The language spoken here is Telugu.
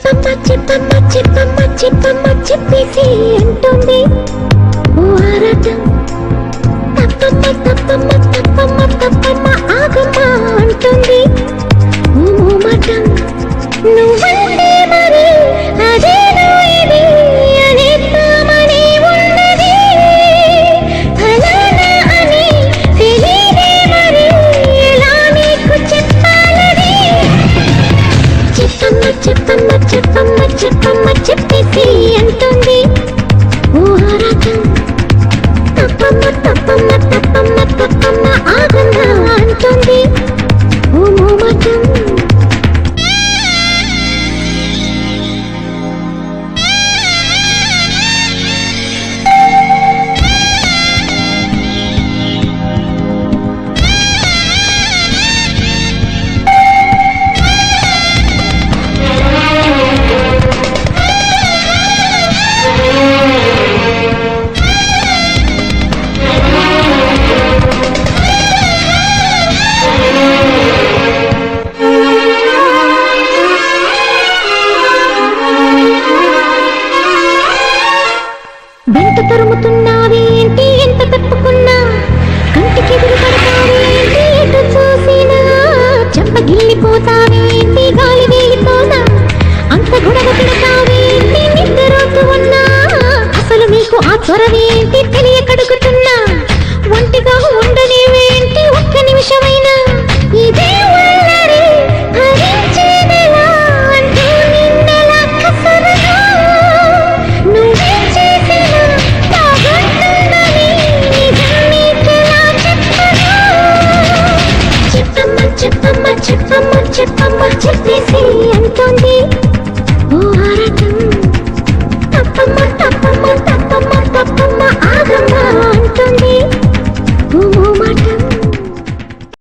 చెప్పమ్మ చెప్పమ్మ చెప్పమ్మ చెప్పమ్మ చెప్పేసి అంటుంది ఓ ఆరాటం. తప్పమ్మ తప్పమ్మ తప్పమ్మ తప్పమ్మ ఆగమ్మ అంటుంది ఓ మోమాటం. నువ్వంటే మరి అదేనో ఇది అనేద్దామని ఉన్నది ఫలానా అని తెలియదే మరి ఎలా నీకు చెప్పాలని. చెప్పమ్మ చెప్పమ్మ చెప్పమ్మ చెప్పమ్మ చెప్పేసి అంటుంది ఓ ఆరాటం. తప్పమ్మ తప్పమ్మ తప్పమ్మ తప్పమ్మ ఆగమ్మ అంటుంది ఓ మోమాటం. వెంట తరుముతున్నావేంటి ఎంత తప్పుకున్నా కంటికి ఎదురుపడతావేంటి ఎటు చూసినా చెంపగిల్లిపోతావేంటి గాలి వేలితోనా అంత గొడవ పెడతావేంటి నిద్రరోజు ఉన్నా అసలు నీకు ఆ త్వరవేంటి తెలియకడుగుతున్నా ఒంటిగా ఉండనివేంటి ఒక్క నిమిషమైనా ఇదే ఉన్నది భరించేదెలా అంటూ నిన్నెలా కసరగా నువ్వే చేసినా బాగుంటుందని నిజం నీకెలా చెప్పను. చెప్పమ్మ చెప్పమ్మ చెప్పమ్మ చెప్పమ్మ చెప్పేసి అంటుంది